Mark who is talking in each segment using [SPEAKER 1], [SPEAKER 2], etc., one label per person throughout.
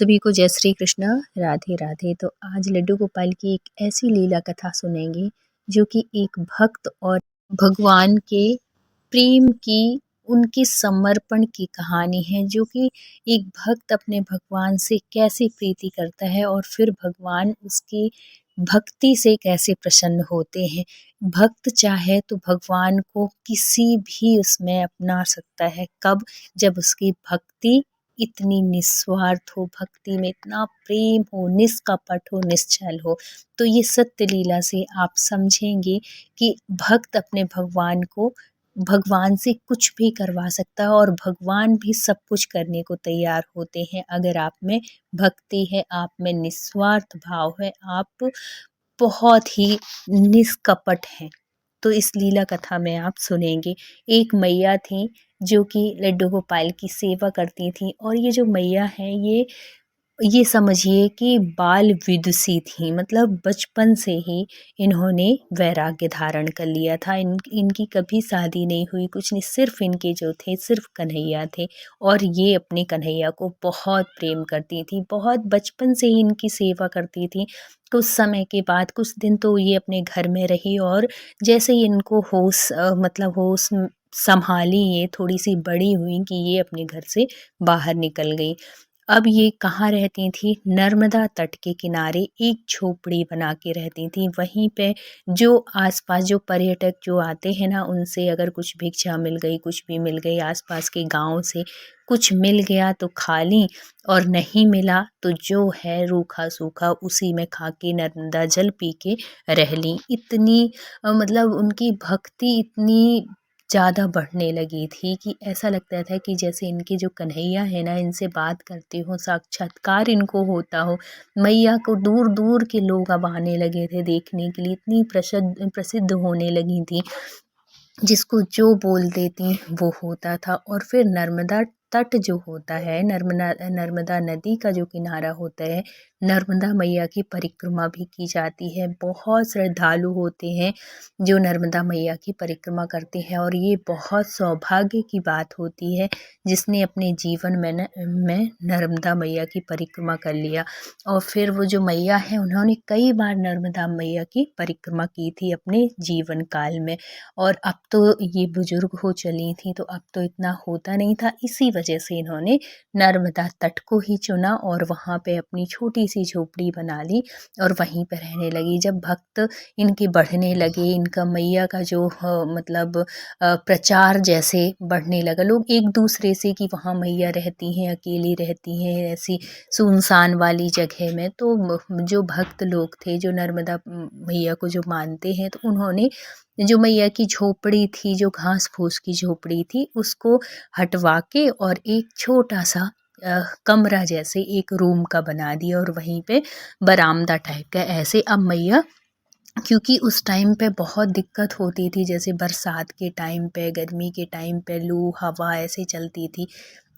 [SPEAKER 1] सभी को जय श्री कृष्ण, राधे राधे। तो आज लड्डू गोपाल की एक ऐसी लीला कथा सुनेंगे जो कि एक भक्त और भगवान के प्रेम की, उनके समर्पण की कहानी है। जो कि एक भक्त अपने भगवान से कैसे प्रीति करता है और फिर भगवान उसकी भक्ति से कैसे प्रसन्न होते हैं। भक्त चाहे तो भगवान को किसी भी उसमें अपना सकता है। कब? जब उसकी भक्ति इतनी निस्वार्थ हो, भक्ति में इतना प्रेम हो, निष्कपट हो, निश्चल हो। तो ये सत्य लीला से आप समझेंगे कि भक्त अपने भगवान से कुछ भी करवा सकता है और भगवान भी सब कुछ करने को तैयार होते हैं। अगर आप में भक्ति है, आप में निस्वार्थ भाव है, आप बहुत ही निष्कपट हैं। तो इस लीला कथा में आप सुनेंगे। एक मैया थी जो कि लड्डू गोपाल की सेवा करती थी और ये जो मैया हैं ये समझिए कि बाल विदुषी थी। मतलब बचपन से ही इन्होंने वैराग्य धारण कर लिया था। इनकी कभी शादी नहीं हुई, कुछ नहीं, सिर्फ इनके जो थे सिर्फ कन्हैया थे और ये अपने कन्हैया को बहुत प्रेम करती थी। बहुत बचपन से ही इनकी सेवा करती थी। कुछ समय के बाद कुछ दिन तो ये अपने घर में रही और जैसे ही इनको होश संभाली, ये थोड़ी सी बड़ी हुई कि ये अपने घर से बाहर निकल गई। अब ये कहाँ रहती थी? नर्मदा तट के किनारे एक झोपड़ी बना के रहती थी। वहीं पे जो आसपास जो पर्यटक जो आते हैं ना, उनसे अगर कुछ भिक्षा मिल गई, कुछ भी मिल गई, आसपास के गांव से कुछ मिल गया तो खा ली और नहीं मिला तो जो है रूखा सूखा उसी में खा के नर्मदा जल पी के रह ली। इतनी मतलब उनकी भक्ति इतनी ज़्यादा बढ़ने लगी थी कि ऐसा लगता था कि जैसे इनके जो कन्हैया है ना, इनसे बात करते हो, साक्षात्कार इनको होता हो। मैया को दूर दूर के लोग अब आने लगे थे देखने के लिए, इतनी प्रसिद्ध होने लगी थी। जिसको जो बोल देती वो होता था। और फिर नर्मदा तट जो होता है, नर्मदा नदी का जो किनारा होता है, नर्मदा मैया की परिक्रमा भी की जाती है। बहुत श्रद्धालु होते हैं जो नर्मदा मैया की परिक्रमा करते हैं और ये बहुत सौभाग्य की बात होती है जिसने अपने जीवन में नर्मदा मैया की परिक्रमा कर लिया। और फिर वो जो मैया है, उन्होंने कई बार नर्मदा मैया की परिक्रमा की थी अपने जीवन काल में। और अब तो ये बुजुर्ग हो चली थी तो अब तो इतना होता नहीं था। इसी वजह से इन्होंने नर्मदा तट को ही चुना और वहाँ पे अपनी छोटी सी झोपड़ी बना ली और वहीं पे रहने लगी। जब भक्त इनके बढ़ने लगे, इनका मैया का जो प्रचार जैसे बढ़ने लगा, लोग एक दूसरे से कि वहाँ मैया रहती हैं, अकेली रहती हैं ऐसी सुनसान वाली जगह में, तो जो भक्त लोग थे जो नर्मदा मैया को जो मानते हैं, तो उन्होंने जो मैया की झोपड़ी थी, जो घास फूस की झोपड़ी थी, उसको हटवा के और एक छोटा सा कमरा जैसे एक रूम का बना दिया और वहीं पे बरामदा टाइप का। ऐसे अब मैया, क्योंकि उस टाइम पे बहुत दिक्कत होती थी, जैसे बरसात के टाइम पे, गर्मी के टाइम पे लू हवा ऐसे चलती थी,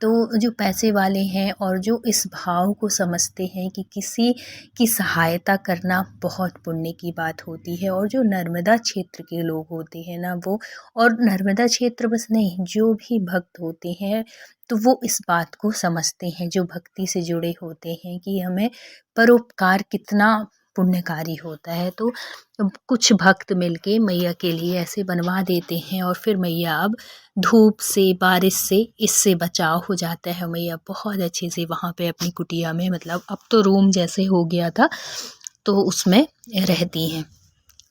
[SPEAKER 1] तो जो पैसे वाले हैं और जो इस भाव को समझते हैं कि किसी की सहायता करना बहुत पुण्य की बात होती है, और जो नर्मदा क्षेत्र के लोग होते हैं ना वो, और नर्मदा क्षेत्र बस नहीं, जो भी भक्त होते हैं तो वो इस बात को समझते हैं, जो भक्ति से जुड़े होते हैं, कि हमें परोपकार कितना पुण्यकारी होता है। तो कुछ भक्त मिलके मैया के लिए ऐसे बनवा देते हैं और फिर मैया अब धूप से, बारिश से, इससे बचाव हो जाता है। मैया बहुत अच्छे से वहाँ पे अपनी कुटिया में, मतलब अब तो रूम जैसे हो गया था, तो उसमें रहती हैं।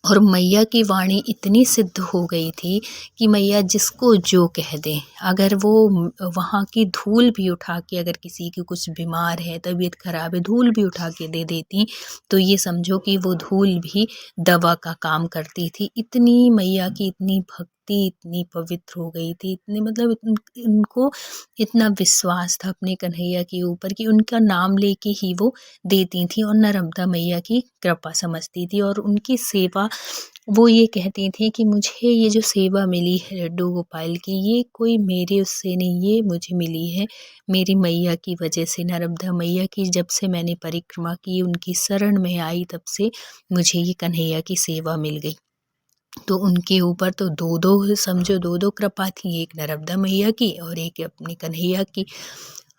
[SPEAKER 1] और मैया की वाणी इतनी सिद्ध हो गई थी कि मैया जिसको जो कह दें, अगर वो वहाँ की धूल भी उठा के, अगर किसी की कुछ बीमार है, तबीयत खराब है, धूल भी उठा के दे देती तो ये समझो कि वो धूल भी दवा का काम करती थी। इतनी मैया की इतनी भक्ति, इतनी पवित्र हो गई थी, इतनी मतलब इनको इतना विश्वास था अपने कन्हैया के ऊपर कि उनका नाम लेके ही वो देती थी और नर्मदा मैया की कृपा समझती थी। और उनकी सेवा, वो ये कहती थी कि मुझे ये जो सेवा मिली है लड्डू गोपाल की, ये कोई मेरे उससे नहीं, ये मुझे मिली है मेरी मैया की वजह से। नर्मदा मैया की जब से मैंने परिक्रमा की, उनकी शरण में आई, तब से मुझे ये कन्हैया की सेवा मिल गई। तो उनके ऊपर तो दो दो समझो, दो दो कृपा थी, एक नर्मदा मैया की और एक अपनी कन्हैया की।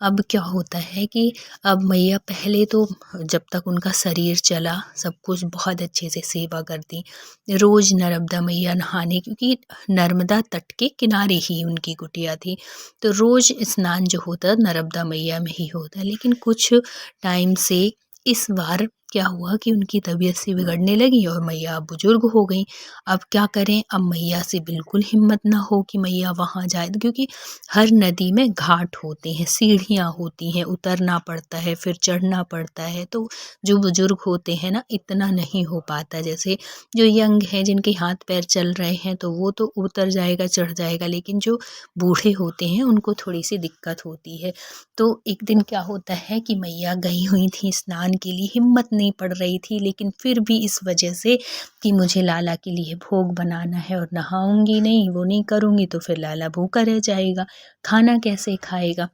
[SPEAKER 1] अब क्या होता है कि अब मैया पहले तो जब तक उनका शरीर चला सब कुछ बहुत अच्छे से सेवा करती। रोज़ नर्मदा मैया नहाने, क्योंकि नर्मदा तट के किनारे ही उनकी कुटिया थी, तो रोज़ स्नान जो होता नर्मदा मैया में ही होता। लेकिन कुछ टाइम से इस बार क्या हुआ कि उनकी तबीयत सी बिगड़ने लगी और मैया अब बुजुर्ग हो गई। अब क्या करें, अब मैया से बिल्कुल हिम्मत ना हो कि मैया वहाँ जाए, क्योंकि हर नदी में घाट होते हैं, सीढ़ियाँ होती हैं, उतरना पड़ता है, फिर चढ़ना पड़ता है। तो जो बुजुर्ग होते हैं ना, इतना नहीं हो पाता। जैसे जो यंग हैं, जिनके हाथ पैर चल रहे हैं, तो वो तो उतर जाएगा, चढ़ जाएगा, लेकिन जो बूढ़े होते हैं उनको थोड़ी सी दिक्कत होती है। तो एक दिन क्या होता है कि मैया गई हुई थी स्नान के लिए, हिम्मत नहीं पड़ रही थी, लेकिन फिर भी इस वजह से कि मुझे लाला के लिए भोग बनाना है और नहाऊंगी नहीं, वो नहीं करूंगी तो फिर लाला भूखा रह जाएगा, खाना कैसे खाएगा।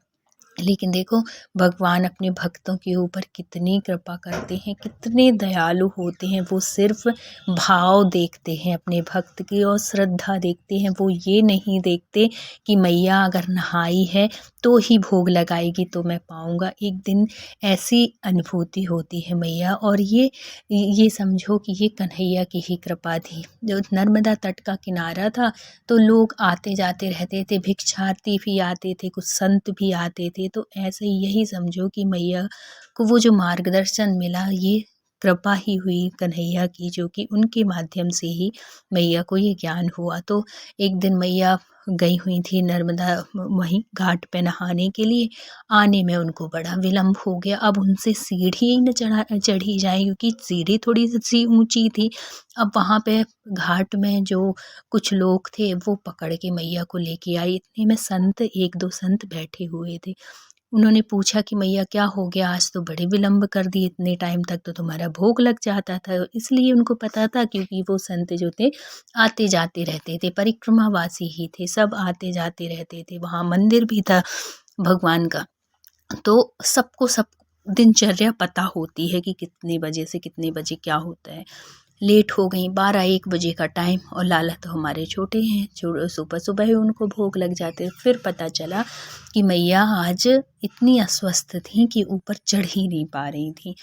[SPEAKER 1] लेकिन देखो, भगवान अपने भक्तों के ऊपर कितनी कृपा करते हैं, कितने दयालु होते हैं। वो सिर्फ भाव देखते हैं अपने भक्त की और श्रद्धा देखते हैं। वो ये नहीं देखते कि मैया अगर नहाई है तो ही भोग लगाएगी तो मैं पाऊँगा। एक दिन ऐसी अनुभूति होती है मैया, और ये समझो कि ये कन्हैया की ही कृपा थी। जो नर्मदा तट का किनारा था, तो लोग आते जाते रहते थे, भिक्षार्थी भी आते थे, कुछ संत भी आते थे। तो ऐसे ही यही समझो कि मैया को वो जो मार्गदर्शन मिला, ये कृपा ही हुई कन्हैया की, जो कि उनके माध्यम से ही मैया को ये ज्ञान हुआ। तो एक दिन मैया गई हुई थी नर्मदा वहीं घाट पे नहाने के लिए, आने में उनको बड़ा विलम्ब हो गया। अब उनसे सीढ़ी ही न चढ़ी जाए, क्योंकि सीढ़ी थोड़ी सी ऊंची थी। अब वहाँ पे घाट में जो कुछ लोग थे वो पकड़ के मैया को लेके आए। इतने में संत, एक दो संत बैठे हुए थे। उन्होंने पूछा कि मैया क्या हो गया, आज तो बड़े विलम्ब कर दिए, इतने टाइम तक तो तुम्हारा भोग लग जाता था। इसलिए उनको पता था, क्योंकि वो संत जो थे आते जाते रहते थे, परिक्रमावासी ही थे, सब आते जाते रहते थे। वहाँ मंदिर भी था भगवान का, तो सबको सब दिनचर्या पता होती है कि कितने बजे से कितने बजे क्या होता है। लेट हो गई, 12-1 बजे का टाइम, और लाला तो हमारे छोटे हैं, सुबह सुबह ही उनको भोग लग जाते। फिर पता चला कि मैया आज इतनी अस्वस्थ थी कि ऊपर चढ़ ही नहीं पा रही थी।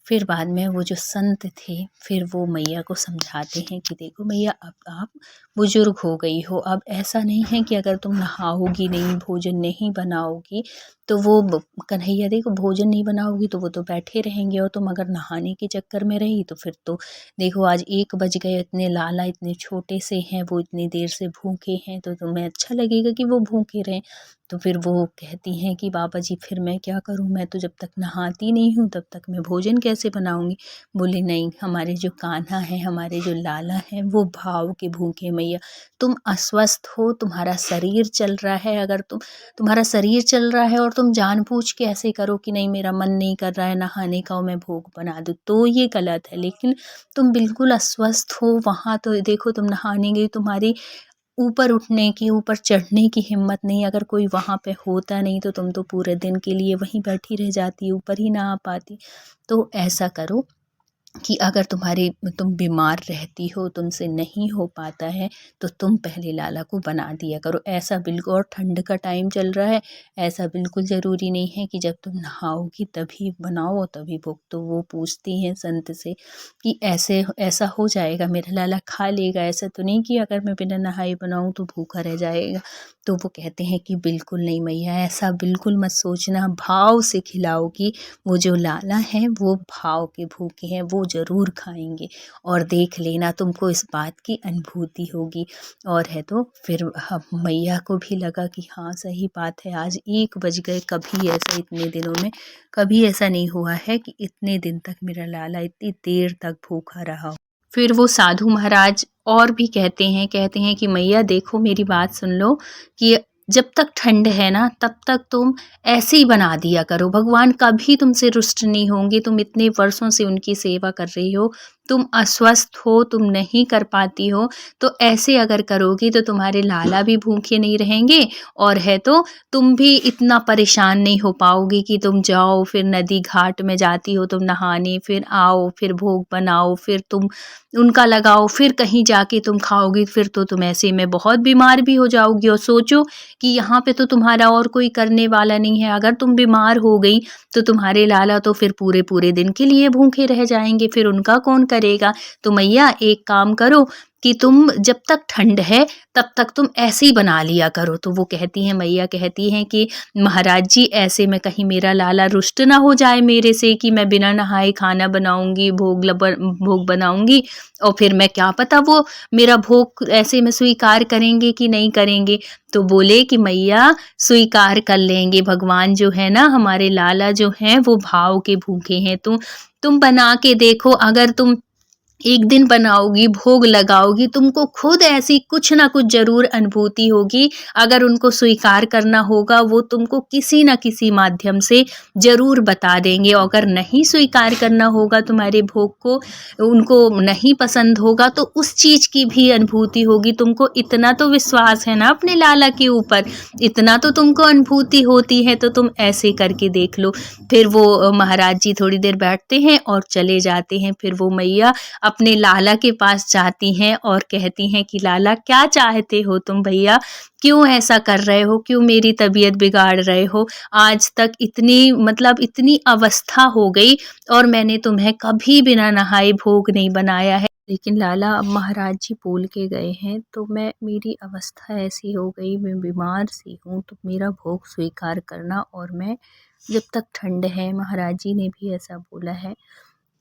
[SPEAKER 1] फिर बाद में वो जो संत थे, फिर वो मैया को समझाते हैं कि देखो मैया, अब आप बुजुर्ग हो गई हो, अब ऐसा नहीं है कि अगर तुम नहाओगी नहीं, भोजन नहीं बनाओगी, तो वो कन्हैया देखो, भोजन नहीं बनाओगी तो वो तो बैठे रहेंगे, और तुम अगर नहाने के चक्कर में रही तो फिर तो देखो आज 1 बज गए, इतने लाला इतने छोटे से हैं, वो इतनी देर से भूखे हैं, तो तुम्हें अच्छा लगेगा कि वो भूखे रहें। तो फिर वो कहती हैं कि बाबा जी, फिर मैं क्या करूं, मैं तो जब तक नहाती नहीं हूं तब तक मैं भोजन कैसे बनाऊंगी। बोले नहीं, हमारे जो कान्हा है, हमारे जो लाला हैं, वो भाव के भूखे मैया। तुम अस्वस्थ हो, तुम्हारा शरीर चल रहा है, अगर तुम्हारा शरीर चल रहा है और तुम जानबूझ के ऐसे करो कि नहीं मेरा मन नहीं कर रहा है नहाने का और मैं भोग बना दूँ, तो ये गलत है। लेकिन तुम बिल्कुल अस्वस्थ हो, वहाँ तो देखो तुम नहाने गई, तुम्हारी ऊपर उठने की, ऊपर चढ़ने की हिम्मत नहीं। अगर कोई वहाँ पे होता नहीं तो तुम तो पूरे दिन के लिए वहीं बैठी रह जाती, ऊपर ही ना आ पाती। तो ऐसा करो कि अगर तुम बीमार रहती हो, तुमसे नहीं हो पाता है, तो तुम पहले लाला को बना दिया करो। ऐसा बिल्कुल, और ठंड का टाइम चल रहा है, ऐसा बिल्कुल ज़रूरी नहीं है कि जब तुम नहाओगी तभी बनाओ और तभी भोग। तो वो पूछती हैं संत से कि ऐसे ऐसा हो जाएगा, मेरा लाला खा लेगा, ऐसा तो नहीं कि अगर मैं बिना नहाए बनाऊँ तो भूखा रह जाएगा। तो वो कहते हैं कि बिल्कुल नहीं मैया, ऐसा बिल्कुल मत सोचना, भाव से खिलाओगी। वो जो लाला हैं वो भाव के भूखे हैं, वो ज़रूर खाएंगे, और देख लेना तुमको इस बात की अनुभूति होगी। और है तो फिर मैया को भी लगा कि हाँ सही बात है, आज 1 बज गए, कभी ऐसा इतने दिनों में कभी ऐसा नहीं हुआ है कि इतने दिन तक मेरा लाला इतनी देर तक भूखा रहा हो। फिर वो साधु महाराज और भी कहते हैं कि मैया देखो, मेरी बात सुन लो, कि जब तक ठंड है ना तब तक तुम ऐसे ही बना दिया करो, भगवान कभी तुमसे रुष्ट नहीं होंगे। तुम इतने वर्षों से उनकी सेवा कर रही हो, तुम अस्वस्थ हो, तुम नहीं कर पाती हो, तो ऐसे अगर करोगी तो तुम्हारे लाला भी भूखे नहीं रहेंगे और है तो तुम भी इतना परेशान नहीं हो पाओगी कि तुम जाओ फिर नदी घाट में जाती हो तुम नहाने, फिर आओ, फिर भोग बनाओ, फिर तुम उनका लगाओ, फिर कहीं जाके तुम खाओगी, फिर तो तुम ऐसे में बहुत बीमार भी हो जाओगी। और सोचो कि यहाँ पे तो तुम्हारा और कोई करने वाला नहीं है, अगर तुम बीमार हो गई तो तुम्हारे लाला तो फिर पूरे-पूरे दिन के लिए भूखे रह जाएँगे, फिर उनका कौन करेगा? तो मैया एक काम करो कि तुम जब तक ठंड है तब तक तुम ऐसे ही बना लिया करो। तो वो कहती हैं, मैया कहती हैं कि महाराज जी ऐसे में कहीं मेरा लाला रुष्ट ना हो जाए मेरे से कि मैं बिना नहाए खाना बनाऊँगी, भोग बनाऊँगी और फिर मैं क्या पता वो मेरा भोग ऐसे में स्वीकार करेंगे कि नहीं करेंगे। तो बोले कि मैया स्वीकार कर लेंगे, भगवान जो है ना हमारे लाला जो हैं वो भाव के भूखे हैं। तो तुम बना के देखो, अगर तुम एक दिन बनाओगी, भोग लगाओगी, तुमको खुद ऐसी कुछ ना कुछ ज़रूर अनुभूति होगी। अगर उनको स्वीकार करना होगा, वो तुमको किसी न किसी माध्यम से ज़रूर बता देंगे और अगर नहीं स्वीकार करना होगा तुम्हारे भोग को, उनको नहीं पसंद होगा, तो उस चीज़ की भी अनुभूति होगी। तुमको इतना तो विश्वास है ना अपने लाला के ऊपर, इतना तो तुमको अनुभूति होती है, तो तुम ऐसे करके देख लो। फिर वो महाराज जी थोड़ी देर बैठते हैं और चले जाते हैं। फिर वो मैया अपने लाला के पास जाती हैं और कहती हैं कि लाला क्या चाहते हो तुम भैया? क्यों ऐसा कर रहे हो? क्यों मेरी तबीयत बिगाड़ रहे हो? आज तक इतनी मतलब इतनी अवस्था हो गई और मैंने तुम्हें कभी बिना नहाए भोग नहीं बनाया है। लेकिन लाला अब महाराज जी बोल के गए हैं तो मैं मेरी अवस्था ऐसी हो गई, मैं बीमार सी हूँ, तो मेरा भोग स्वीकार करना और मैं जब तक ठंड है महाराज जी ने भी ऐसा बोला है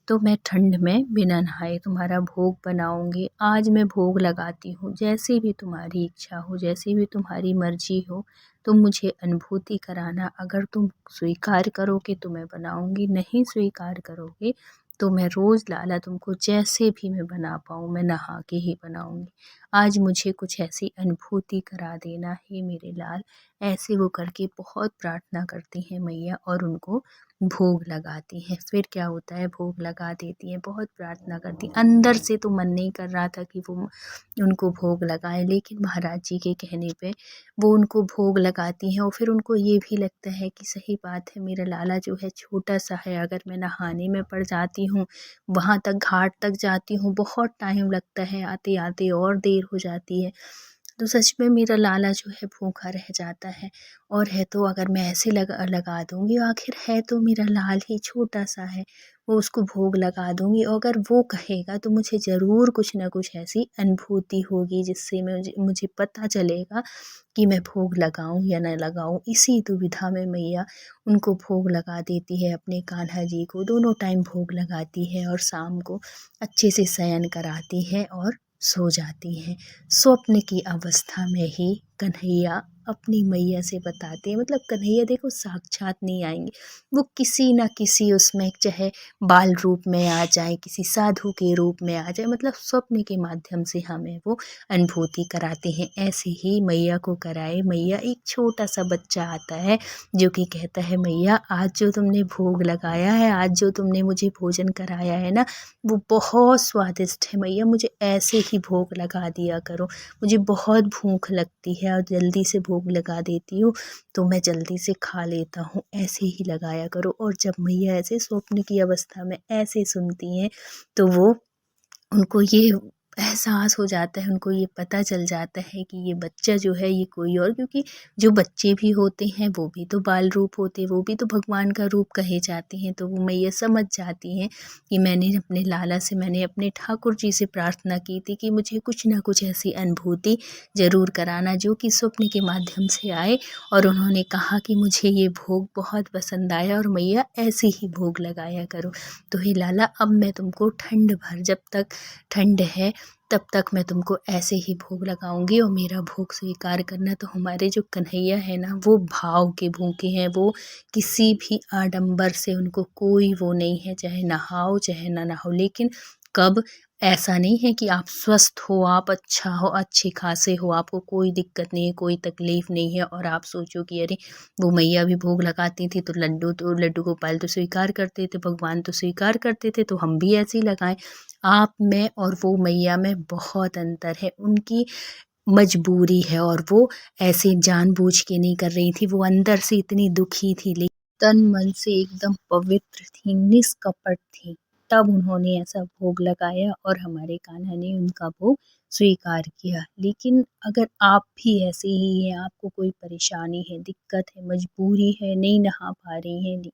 [SPEAKER 1] तो मैं ठंड में बिना नहाए तुम्हारा भोग बनाऊंगी। आज मैं भोग लगाती हूँ, जैसी भी तुम्हारी इच्छा हो, जैसी भी तुम्हारी मर्जी हो, तुम मुझे अनुभूति कराना। अगर तुम स्वीकार करोगे तो मैं बनाऊंगी, नहीं स्वीकार करोगे तो मैं रोज़ लाला तुमको जैसे भी मैं बना पाऊँ मैं नहा के ही बनाऊंगी। आज मुझे कुछ ऐसी अनुभूति करा देना हे मेरे लाल। ऐसे वो करके बहुत प्रार्थना करती हैं मैया और उनको भोग लगाती हैं। फिर क्या होता है, भोग लगा देती हैं, बहुत प्रार्थना करती हैं। अंदर से तो मन नहीं कर रहा था कि वो उनको भोग लगाएँ, लेकिन महाराज जी के कहने पे वो उनको भोग लगाती हैं और फिर उनको ये भी लगता है कि सही बात है, मेरा लाला जो है छोटा-सा है, अगर मैं नहाने में पड़ जाती हूँ, वहाँ तक घाट तक जाती हूँ, बहुत टाइम लगता है, आते-आते और देर हो जाती है। तो सच में मेरा लाला जो है भूखा रह जाता है और है तो अगर मैं ऐसे लगा दूँगी, आखिर है तो मेरा लाल ही छोटा-सा है, वो उसको भोग लगा दूँगी और अगर वो कहेगा तो मुझे ज़रूर कुछ न कुछ ऐसी अनुभूति होगी जिससे मुझे मुझे पता चलेगा कि मैं भोग लगाऊँ या ना लगाऊँ। इसी दुविधा में मैया उनको भोग लगा देती है, अपने कान्हा जी को दोनों टाइम भोग लगाती है और शाम को अच्छे से शयन कराती है और सो जाती हैं। स्वप्न की अवस्था में ही कन्हैया अपनी मैया से बताते हैं, मतलब कन्हैया देखो साक्षात नहीं आएँगे, वो किसी न किसी उसमें चाहे बाल रूप में आ जाएँ, किसी साधु के रूप में आ जाएँ, मतलब स्वप्न के माध्यम से हमें वो अनुभूति कराते हैं। ऐसे ही मैया को कराए, मैया एक छोटा-सा बच्चा आता है जो कि कहता है, मैया आज जो तुमने भोग लगाया है, आज जो तुमने मुझे भोजन कराया है ना, वो बहुत स्वादिष्ट है मैया, मुझे ऐसे ही भोग लगा दिया करो। मुझे बहुत भूख लगती है और जल्दी से भोग लगा देती हूँ, तो मैं जल्दी से खा लेता हूँ, ऐसे ही लगाया करो। और जब मैया ऐसे स्वप्न की अवस्था में ऐसे सुनती हैं, तो वो उनको ये एहसास हो जाता है, उनको ये पता चल जाता है कि ये बच्चा जो है ये कोई और, क्योंकि जो बच्चे भी होते हैं वो भी तो बाल रूप होते हैं, वो भी तो भगवान का रूप कहे जाते हैं। तो वो मैया समझ जाती हैं कि मैंने अपने लाला से, मैंने अपने ठाकुर जी से प्रार्थना की थी कि मुझे कुछ ना कुछ ऐसी अनुभूति ज़रूर कराना जो कि स्वप्न के माध्यम से आए। और उन्होंने कहा कि मुझे ये भोग बहुत पसंद आया और मैया ऐसे ही भोग लगाया करो। तो हे लाला, अब मैं तुमको ठंड भर, जब तक ठंड है तब तक मैं तुमको ऐसे ही भोग लगाऊंगी और मेरा भोग स्वीकार करना। तो हमारे जो कन्हैया है ना, वो भाव के भूखे हैं, वो किसी भी आडंबर से उनको कोई वो नहीं है, चाहे नहाओ चाहे ना नहाओ, लेकिन कब ऐसा नहीं है कि आप स्वस्थ हो, आप अच्छा हो, अच्छे खासे हो, आपको कोई दिक्कत नहीं है, कोई तकलीफ़ नहीं है और आप सोचो कि अरे वो मैया भी भोग लगाती थी तो लड्डू गोपाल तो स्वीकार करते थे, भगवान तो स्वीकार करते थे तो हम भी ऐसे ही लगाएँ। आप में और वो मैया में बहुत अंतर है। उनकी मजबूरी है और वो ऐसे जानबूझ के नहीं कर रही थी, वो अंदर से इतनी दुखी थी लेकिन तन मन से एकदम पवित्र थी, निष्कपट थी। तब उन्होंने ऐसा भोग लगाया और हमारे कान्हा ने उनका भोग स्वीकार किया। लेकिन अगर आप भी ऐसे ही हैं, आपको कोई परेशानी है, दिक्कत है, मजबूरी है, नहीं नहा पा रही हैं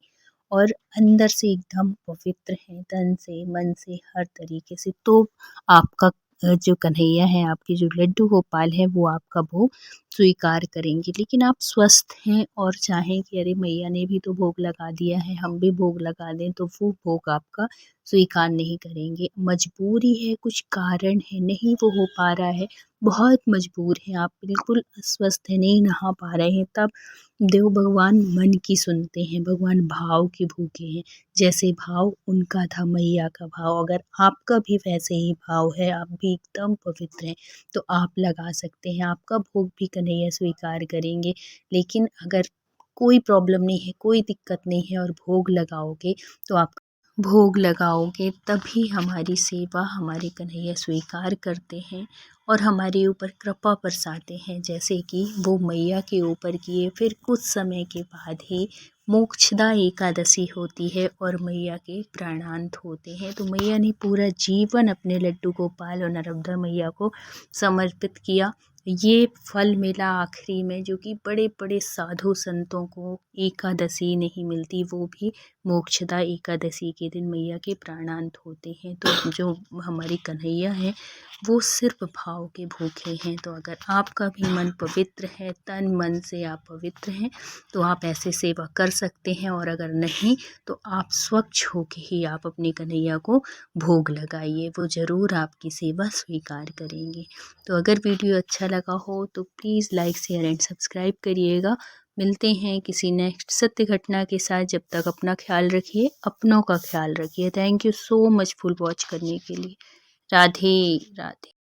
[SPEAKER 1] और अंदर से एकदम पवित्र हैं, तन से, मन से, हर तरीके से, तो आपका जो कन्हैया है, आपके जो लड्डू गोपाल हैं, वो आपका भोग स्वीकार करेंगे। लेकिन आप स्वस्थ हैं और चाहें कि अरे मैया ने भी तो भोग लगा दिया है, हम भी भोग लगा दें, तो वो भोग आपका स्वीकार नहीं करेंगे। मजबूरी है, कुछ कारण है, नहीं वो हो पा रहा है, बहुत मजबूर हैं आप, बिल्कुल अस्वस्थ हैं, नहीं नहा पा रहे हैं, तब देव भगवान मन की सुनते हैं, भगवान भाव के भूखे हैं। जैसे भाव उनका था, मैया का भाव अगर आपका भी वैसे ही भाव है, आप भी एकदम पवित्र हैं, तो आप लगा सकते हैं, आपका भोग भी कन्हैया स्वीकार करेंगे। लेकिन अगर कोई प्रॉब्लम नहीं है, कोई दिक्कत नहीं है और भोग लगाओगे तभी हमारी सेवा हमारे कन्हैया स्वीकार करते हैं और हमारे ऊपर कृपा बरसाते हैं। जैसे कि वो मैया के ऊपर किए, फिर कुछ समय के बाद ही मोक्षदा एकादशी होती है और मैया के प्राणांत होते हैं। तो मैया ने पूरा जीवन अपने लड्डू गोपाल और नर्मदा मैया को समर्पित किया। ये फल मिला आखिरी में, जो कि बड़े बड़े साधु संतों को एकादशी नहीं मिलती, वो भी मोक्षदा एकादशी के दिन मैया के प्राणांत होते हैं। तो जो हमारे कन्हैया हैं वो सिर्फ भाव के भूखे हैं। तो अगर आपका भी मन पवित्र है, तन मन से आप पवित्र हैं, तो आप ऐसे सेवा कर सकते हैं और अगर नहीं तो आप स्वच्छ होके ही आप अपने कन्हैया को भोग लगाइए, वो ज़रूर आपकी सेवा स्वीकार करेंगे। तो अगर वीडियो अच्छा लगा हो तो please like share and subscribe करिएगा। मिलते हैं किसी नेक्स्ट सत्य घटना के साथ। जब तक अपना ख्याल रखिए, अपनों का ख्याल रखिए। Thank you so much full watch करने के लिए। राधे राधे।